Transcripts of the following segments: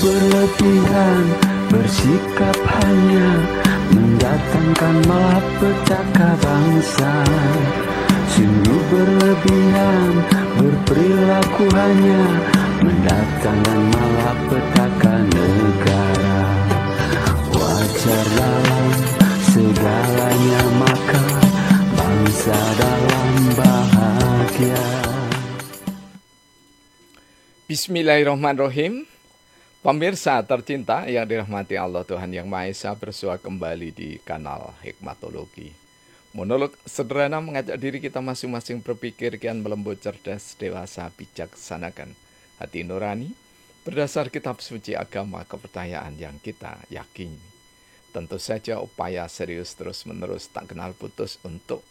berlebihan, bersikap hanya mendatangkan malapetaka bangsa. Sungguh berlebihan, berperilaku hanya mendatangkan malapetaka negara. Wajar dalam segalanya, maka bangsa dalam bahagia. Bismillahirrahmanirrahim. Pemirsa tercinta yang dirahmati Allah Tuhan Yang Maha Esa, bersua kembali di kanal Hikmatologi. Monolog sederhana mengajak diri kita masing-masing berpikir kian melembut, cerdas, dewasa, bijaksanakan hati nurani berdasar kitab suci agama kepercayaan yang kita yakini. Tentu saja upaya serius terus-menerus tak kenal putus untuk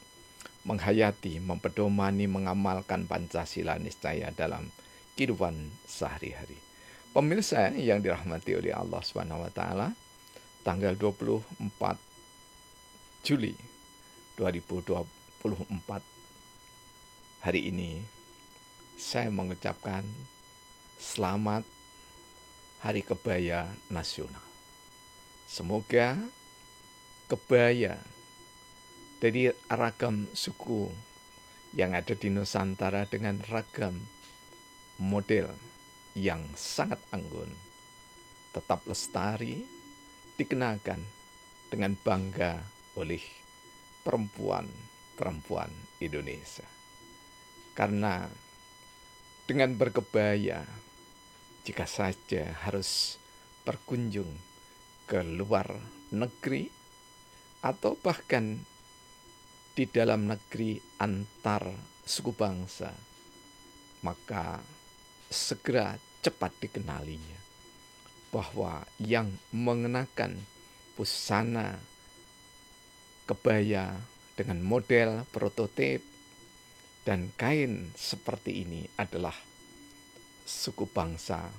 menghayati, mempedomani, mengamalkan Pancasila niscaya dalam kehidupan sehari-hari. Pemirsa yang dirahmati oleh Allah SWT, tanggal 24 Juli 2024 hari ini saya mengucapkan selamat Hari Kebaya Nasional. Semoga kebaya dari ragam suku yang ada di Nusantara dengan ragam model yang sangat anggun tetap lestari, dikenakan dengan bangga oleh perempuan-perempuan Indonesia. Karena dengan berkebaya, jika saja harus berkunjung ke luar negeri atau bahkan di dalam negeri antar suku bangsa, maka segera cepat dikenalinya bahwa yang mengenakan busana kebaya dengan model prototip dan kain seperti ini adalah suku bangsa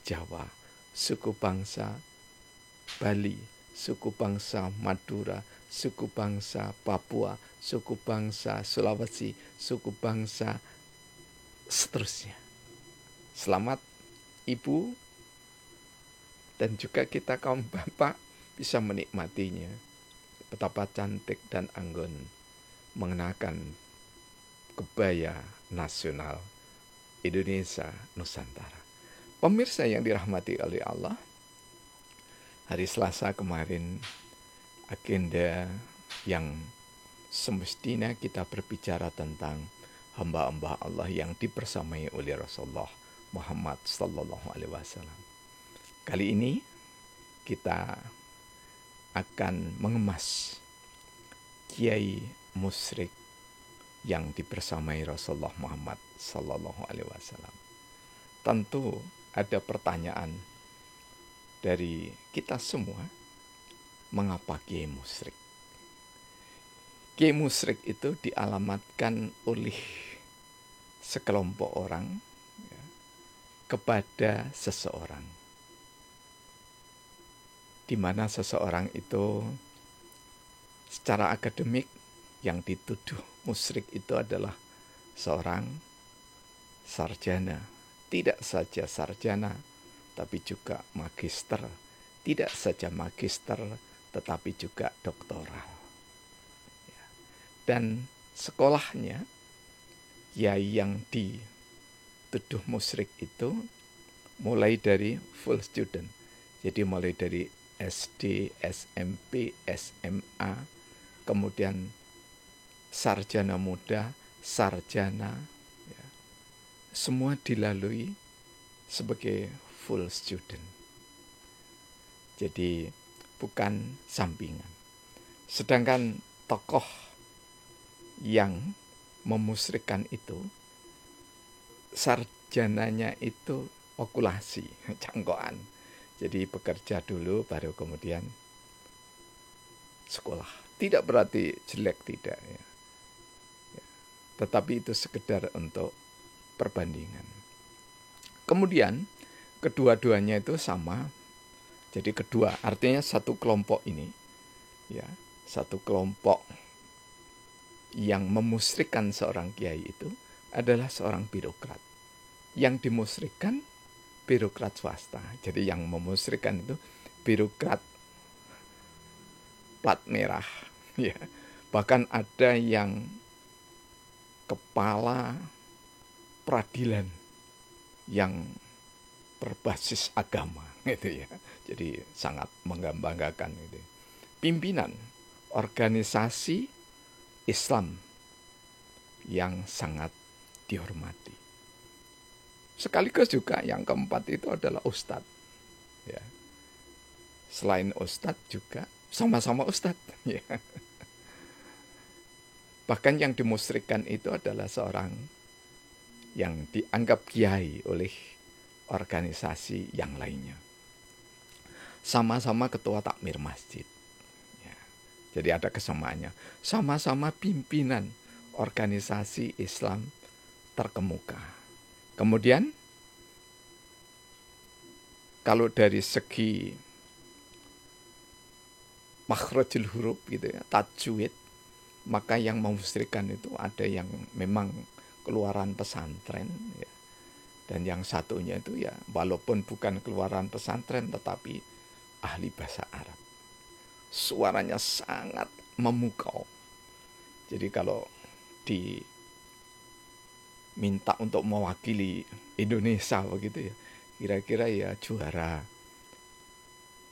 Jawa, suku bangsa Bali, suku bangsa Madura, suku bangsa Papua, suku bangsa Sulawesi, suku bangsa seterusnya. Selamat Ibu dan juga kita kaum bapak bisa menikmatinya. Betapa cantik dan anggun mengenakan kebaya nasional Indonesia Nusantara. Pemirsa yang dirahmati oleh Allah, hari Selasa kemarin agenda yang semestinya kita berbicara tentang hamba-hamba Allah yang dibersamai oleh Rasulullah Muhammad Sallallahu Alaihi Wasallam. Kali ini kita akan mengemas kiai musyrik yang dibersamai Rasulullah Muhammad Sallallahu Alaihi Wasallam. Tentu ada pertanyaan dari kita semua, mengapa kiai musyrik? Kiai musyrik itu dialamatkan oleh sekelompok orang kepada seseorang, di mana seseorang itu secara akademik yang dituduh musyrik itu adalah seorang sarjana, tidak saja sarjana tapi juga magister, tidak saja magister tetapi juga doktoral. Dan sekolahnya yang dituduh musyrik itu mulai dari full student. Jadi mulai dari SD, SMP, SMA, kemudian sarjana muda, sarjana, semua dilalui sebagai full student. Jadi bukan sampingan. Sedangkan tokoh yang memusyrikkan itu, sarjananya itu okulasi, cangkokan. Jadi bekerja dulu baru kemudian sekolah. Tidak berarti jelek, tidak ya. Tetapi itu sekedar untuk perbandingan. Kemudian kedua-duanya itu sama. Jadi kedua artinya satu kelompok ini, ya, satu kelompok yang memusyrikkan seorang kiai itu adalah seorang birokrat. Yang dimusyrikkan birokrat swasta. Jadi yang memusyrikan itu birokrat plat merah, ya. Bahkan ada yang kepala peradilan yang berbasis agama, gitu ya. Jadi sangat membanggakan, gitu. Pimpinan organisasi Islam yang sangat dihormati. Sekaligus juga yang keempat itu adalah ustadz, ya. Selain ustadz juga sama-sama ustadz, ya. Bahkan yang dimusyrikan itu adalah seorang yang dianggap kiai oleh organisasi yang lainnya. Sama-sama ketua takmir masjid, ya. Jadi ada kesamaannya. Sama-sama pimpinan organisasi Islam terkemuka. Kemudian kalau dari segi makhrajul huruf, gitu ya, tajwid, maka yang memusyrikan itu ada yang memang keluaran pesantren, ya. Dan yang satunya itu ya walaupun bukan keluaran pesantren tetapi ahli bahasa Arab. Suaranya sangat memukau. Jadi kalau diminta untuk mewakili Indonesia begitu ya, kira-kira ya juara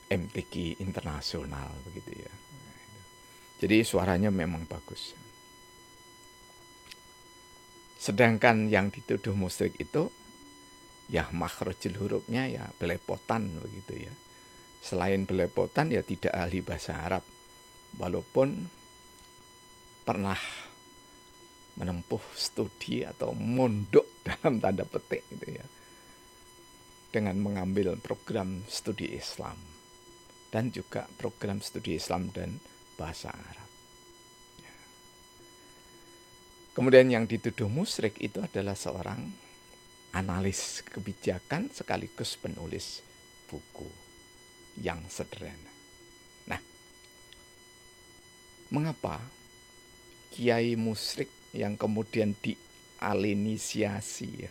MTQ internasional begitu ya. Jadi suaranya memang bagus. Sedangkan yang dituduh musyrik itu ya makhrajul hurufnya ya belepotan begitu ya. Selain belepotan ya tidak ahli bahasa Arab. Walaupun pernah menempuh studi atau mondok dalam tanda petik gitu ya. Dengan mengambil program studi Islam dan juga program studi Islam dan bahasa Arab. Ya. Kemudian yang dituduh musyrik itu adalah seorang analis kebijakan sekaligus penulis buku yang sederhana. Nah, mengapa kiai musyrik yang kemudian dialinisiasi, ya,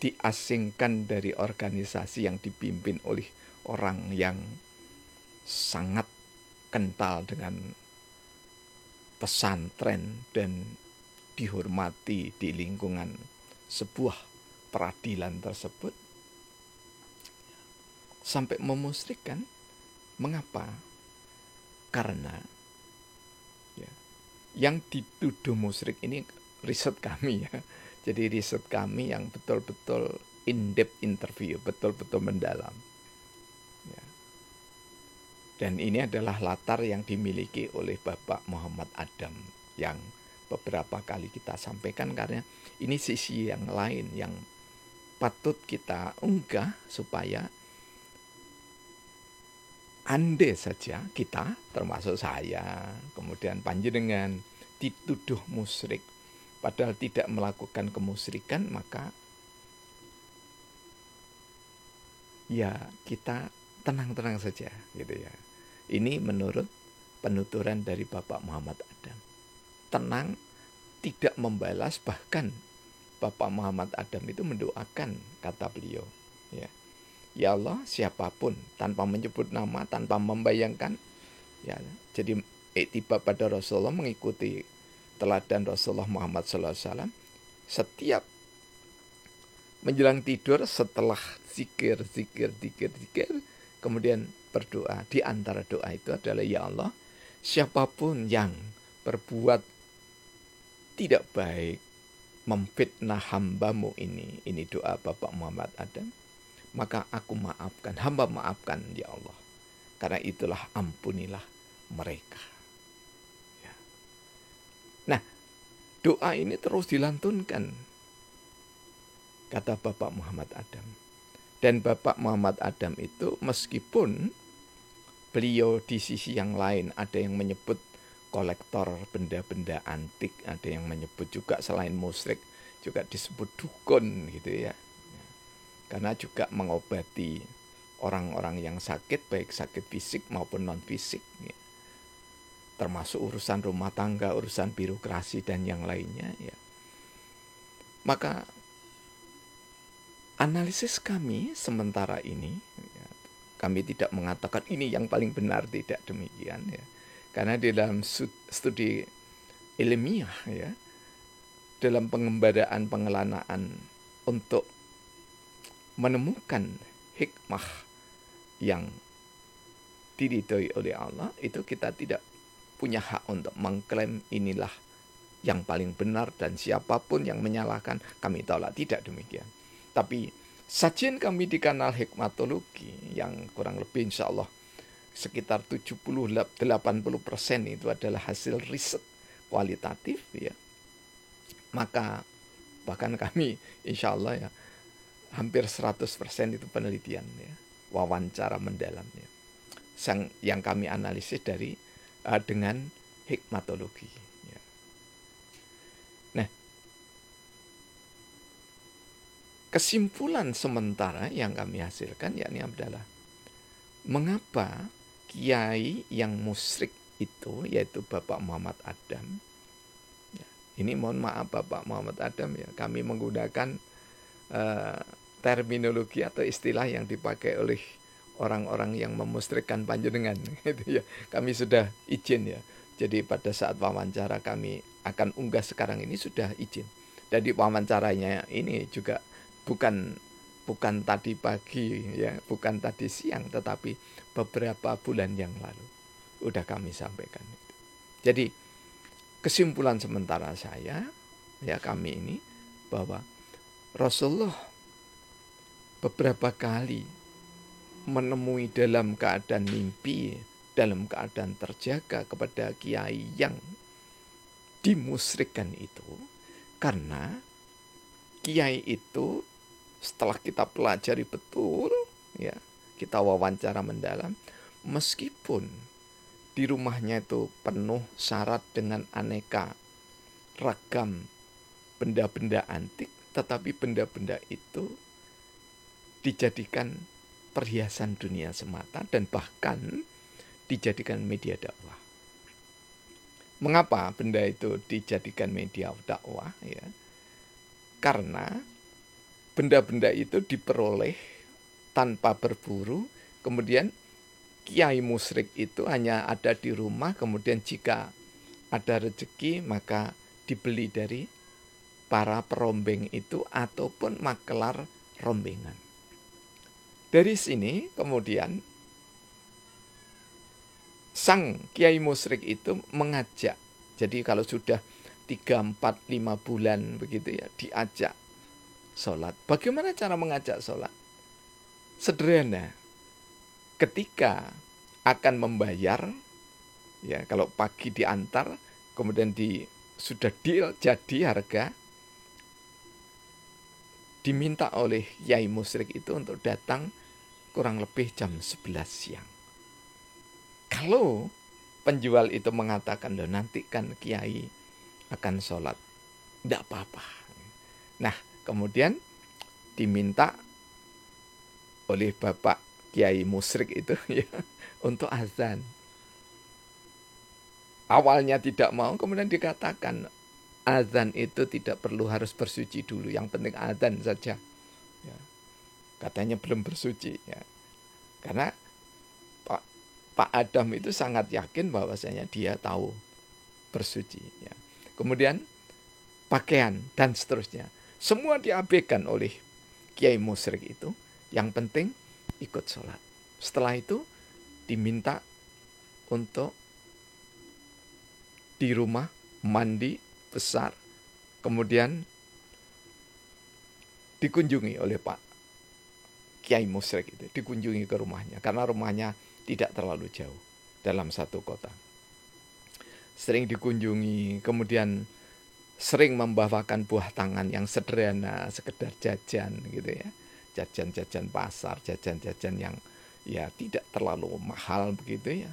diasingkan dari organisasi yang dipimpin oleh orang yang sangat kental dengan pesantren dan dihormati di lingkungan sebuah peradilan tersebut, sampai memusyrikan? Mengapa? Karena ya, yang dituduh musyrik ini riset kami ya. Jadi riset kami yang betul-betul in-depth interview, betul-betul mendalam. Ya. Dan ini adalah latar yang dimiliki oleh Bapak Muhammad Adam yang beberapa kali kita sampaikan, karena ini sisi yang lain yang patut kita unggah supaya andai saja kita, termasuk saya, kemudian panjenengan dituduh musyrik padahal tidak melakukan kemusyrikan, maka ya kita tenang-tenang saja gitu ya. Ini menurut penuturan dari Bapak Muhammad Adam. Tenang, tidak membalas, bahkan Bapak Muhammad Adam itu mendoakan, kata beliau, ya. Ya Allah, siapapun, tanpa menyebut nama, tanpa membayangkan, ya. Jadi iktiba pada Rasulullah, mengikuti teladan Rasulullah Muhammad SAW. Setiap menjelang tidur, setelah zikir, kemudian berdoa. Di antara doa itu adalah, ya Allah, siapapun yang berbuat tidak baik, memfitnah hambamu ini doa Bapak Muhammad Adam, maka aku maafkan, hamba maafkan ya Allah. Karena itulah ampunilah mereka. Ya. Nah, doa ini terus dilantunkan, kata Bapak Muhammad Adam. Dan Bapak Muhammad Adam itu meskipun beliau di sisi yang lain ada yang menyebut kolektor benda-benda antik, ada yang menyebut juga selain musyrik juga disebut dukun gitu ya. Karena juga mengobati orang-orang yang sakit, baik sakit fisik maupun non fisik ya. Termasuk urusan rumah tangga, urusan birokrasi dan yang lainnya ya. Maka analisis kami sementara ini, ya, kami tidak mengatakan ini yang paling benar, tidak demikian ya. Karena di dalam studi ilmiah ya, dalam pengembaraan pengelanaan untuk menemukan hikmah yang diridhoi oleh Allah, itu kita tidak punya hak untuk mengklaim inilah yang paling benar dan siapapun yang menyalahkan kami tolak, tidak demikian. Tapi sajian kami di kanal Hikmatologi yang kurang lebih insya Allah sekitar 70-80% itu adalah hasil riset kualitatif ya. Maka bahkan kami insya Allah ya hampir 100% itu penelitian ya, wawancara mendalam ya, yang kami analisis dari dengan hikmatologi ya. Nah, kesimpulan sementara yang kami hasilkan yakni adalah mengapa kiai yang musyrik itu, yaitu Bapak Muhammad Adam ya, ini mohon maaf Bapak Muhammad Adam ya, kami menggunakan terminologi atau istilah yang dipakai oleh orang-orang yang memusyrikkan panjenengan gitu ya. Kami sudah izin ya. Jadi pada saat wawancara kami akan unggah sekarang ini sudah izin. Jadi wawancaranya ini juga bukan tadi pagi ya, bukan tadi siang, tetapi beberapa bulan yang lalu udah kami sampaikan. Jadi kesimpulan sementara saya ya, kami ini bahwa Rasulullah beberapa kali menemui dalam keadaan mimpi, dalam keadaan terjaga kepada kiai yang dimusyrikkan itu, karena kiai itu setelah kita pelajari betul ya, kita wawancara mendalam, meskipun di rumahnya itu penuh syarat dengan aneka ragam benda-benda antik, tetapi benda-benda itu dijadikan perhiasan dunia semata dan bahkan dijadikan media dakwah. Mengapa benda itu dijadikan media dakwah ya? Karena benda-benda itu diperoleh tanpa berburu, kemudian kiai musyrik itu hanya ada di rumah, kemudian jika ada rezeki maka dibeli dari para perombeng itu ataupun makelar rombengan. Dari sini kemudian sang kiai musyrik itu mengajak. Jadi kalau sudah 3, 4, 5 bulan begitu ya, diajak sholat. Bagaimana cara mengajak sholat? Sederhana. Ketika akan membayar, ya kalau pagi diantar, kemudian sudah deal jadi harga, diminta oleh kiai musyrik itu untuk datang kurang lebih jam 11 siang. Kalau penjual itu mengatakan, loh nanti kan kiai akan sholat, tidak apa-apa. Nah kemudian diminta oleh bapak kiai musyrik itu ya untuk azan. Awalnya tidak mau, kemudian dikatakan azan itu tidak perlu harus bersuci dulu, yang penting azan saja. Ya. Katanya belum bersuci, ya. Karena Pak Adam itu sangat yakin bahwasanya dia tahu bersuci. Ya. Kemudian pakaian dan seterusnya, semua diabaikan oleh kiai musyrik itu. Yang penting ikut sholat. Setelah itu diminta untuk di rumah mandi besar, kemudian dikunjungi oleh Pak kiai musyrik itu, dikunjungi ke rumahnya, karena rumahnya tidak terlalu jauh dalam satu kota. Sering dikunjungi, kemudian sering membawakan buah tangan yang sederhana, sekedar jajan gitu ya, jajan-jajan pasar, jajan-jajan yang ya tidak terlalu mahal begitu ya.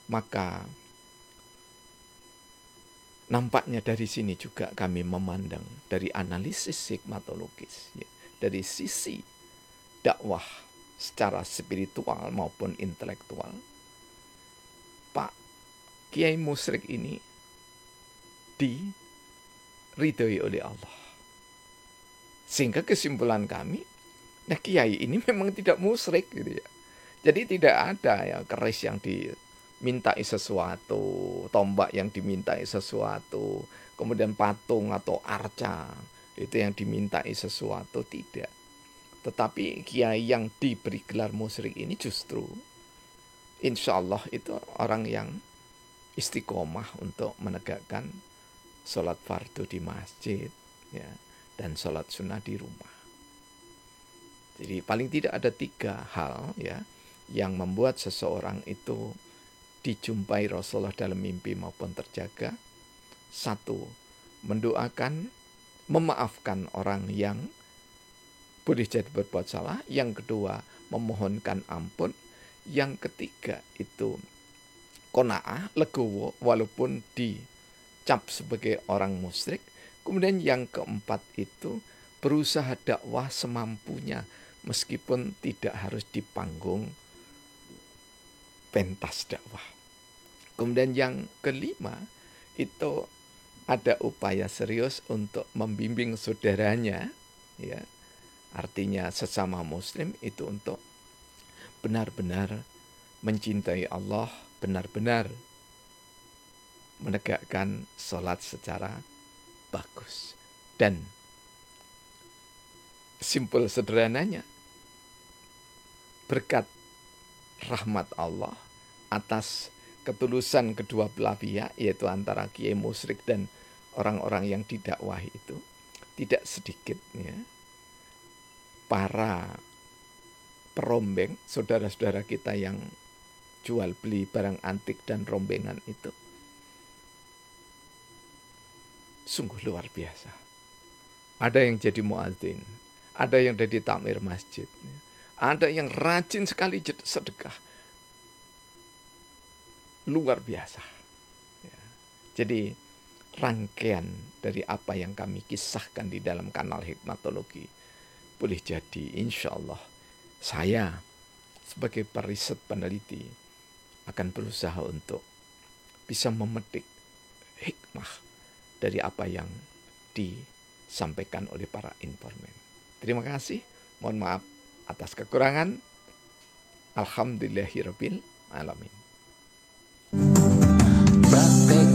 Maka nampaknya dari sini juga kami memandang dari analisis hikmatologis, ya, dari sisi dakwah secara spiritual maupun intelektual, Pak kiai musyrik ini diridhoi oleh Allah. Sehingga kesimpulan kami, Nah, kiai ini memang tidak musyrik gitu ya. Jadi tidak ada ya keris yang dimintai sesuatu, tombak yang dimintai sesuatu, kemudian patung atau arca itu yang dimintai sesuatu, tidak. Tetapi kiai yang diberi gelar musyrik ini justru insya Allah itu orang yang istiqomah untuk menegakkan sholat fardu di masjid ya, dan sholat sunnah di rumah. Jadi paling tidak ada 3 hal ya yang membuat seseorang itu dijumpai Rasulullah dalam mimpi maupun terjaga. 1, mendoakan, memaafkan orang yang boleh jadi berbuat salah. Yang kedua, memohonkan ampun. Yang ketiga itu qanaah, legowo, walaupun dicap sebagai orang musyrik. Kemudian yang keempat itu berusaha dakwah semampunya, meskipun tidak harus di panggung pentas dakwah. Kemudian yang kelima itu ada upaya serius untuk membimbing saudaranya, ya, artinya sesama muslim itu untuk benar-benar mencintai Allah, benar-benar menegakkan sholat secara bagus. Dan simpel sederhananya, berkat rahmat Allah atas ketulusan kedua belah pihak, yaitu antara kiai musyrik dan orang-orang yang didakwahi itu, tidak sedikit ya para perombeng, saudara-saudara kita yang jual beli barang antik dan rombengan itu sungguh luar biasa. Ada yang jadi muadzin, ada yang jadi takmir masjid, ada yang rajin sekali sedekah. Luar biasa. Ya. Jadi rangkaian dari apa yang kami kisahkan di dalam kanal Hikmatologi, boleh jadi insya Allah saya sebagai periset peneliti akan berusaha untuk bisa memetik hikmah dari apa yang disampaikan oleh para informan. Terima kasih. Mohon maaf atas kekurangan. Alhamdulillahirabbil alamin. Praktek